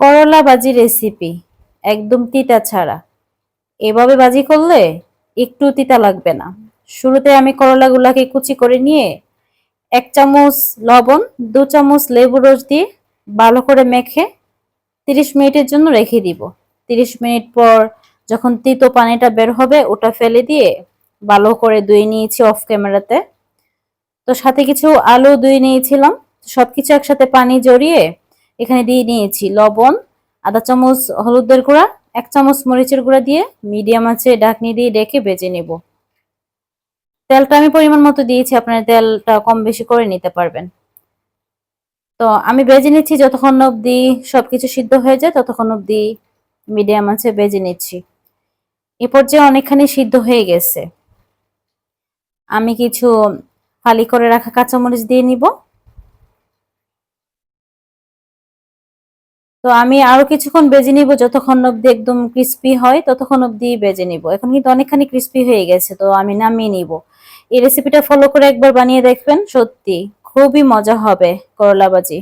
করলা ভাজি রেসিপি একদম তিতা ছাড়া। এভাবে ভাজি করলে একটু তিতা লাগবে না। শুরুতে আমি করলাগুলাকে কুচি করে নিয়ে 1 চামচ লবণ, 2 চামচ লেবু রস দিয়ে ভালো করে মেখে 30 মিনিটের জন্য রেখে দিব। 30 মিনিট পর যখন তিতো পানিটা বের হবে ওটা ফেলে দিয়ে ভালো করে ধুয়ে নিয়েছি অফ ক্যামেরাতে। তো সাথে কিছু আলু ধুয়ে নিয়েছিলাম। সবকিছু একসাথে পানি জড়িয়ে এখানে দিয়ে নিয়েছি লবণ, আধা চামচ হলুদের গুঁড়া, 1 চামচ মরিচের গুঁড়া দিয়ে মিডিয়াম আঁচে ঢাকনি দিয়ে ঢেকে ভেজে নেব। তেলটা আমি পরিমাণ মতো দিয়েছি, আপনারা তেলটা কম বেশি করে নিতে পারবেন। তো আমি ভেজে নিচ্ছি যতক্ষণ অবধি সবকিছু সিদ্ধ হয়ে যায়, ততক্ষণ অবধি মিডিয়াম আঁচে ভেজে নিচ্ছি। এ পর্যায়ে অনেকখানি সিদ্ধ হয়ে গেছে। আমি কিছু ফালি করে রাখা কাঁচামরিচ দিয়ে নিব। তো আমি আরো কিছুক্ষণ ভেজে নিব, যতক্ষণ অবধি একদম ক্রিস্পি হয় ততক্ষণ অবধি ভেজে নিব। এখন কিন্তু অনেকখানি ক্রিস্পি হয়ে গেছে, তো আমি নামিয়ে নিব। এই রেসিপিটা ফলো করে একবার বানিয়ে দেখবেন, সত্যি খুবই মজা হবে করলা ভাজি।